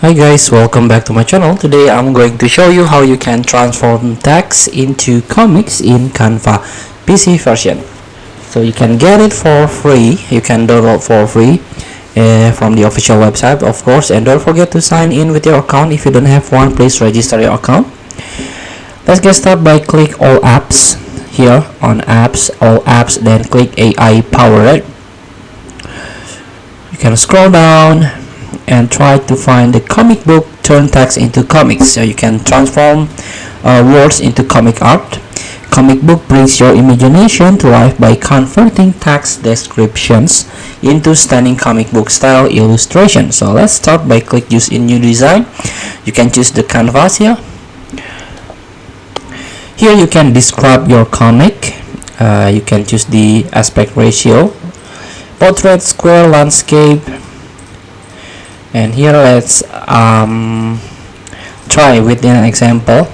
Hi guys, welcome back to my channel. Today I'm going to show you how you can transform text into comics in Canva PC version. So you can get it for free. You can download for free from the official website, of course. And don't forget to sign in with your account. If you don't have one, please register your account. Let's get started by click all apps. Here on apps, all apps, then click AI powered. You can scroll down and try to find the comic book turn text into comics. So you can transform words into comic art. Comic book brings your imagination to life by converting text descriptions into stunning comic book style illustration. So let's start by click use in new design. You can choose the canvas here. Here you can describe your comic. You can choose the aspect ratio, portrait, square, landscape. And here let's try with an example.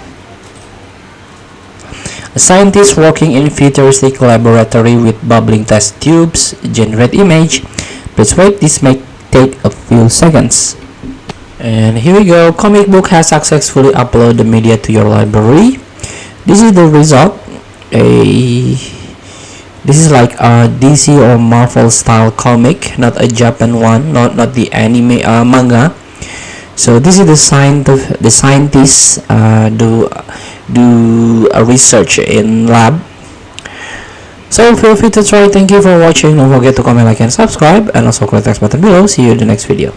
A scientist working in futuristic laboratory with bubbling test tubes generate image. Please wait, this may take a few seconds. And here we go. Comic book has successfully uploaded the media to your library. This is the result. This is like a DC or Marvel style comic, not a Japan one, not the anime manga. So this is the scientists do a research in lab. So feel free to try. Thank you for watching. Don't forget to comment, like, and subscribe, and also click the text button below. See you in the next video.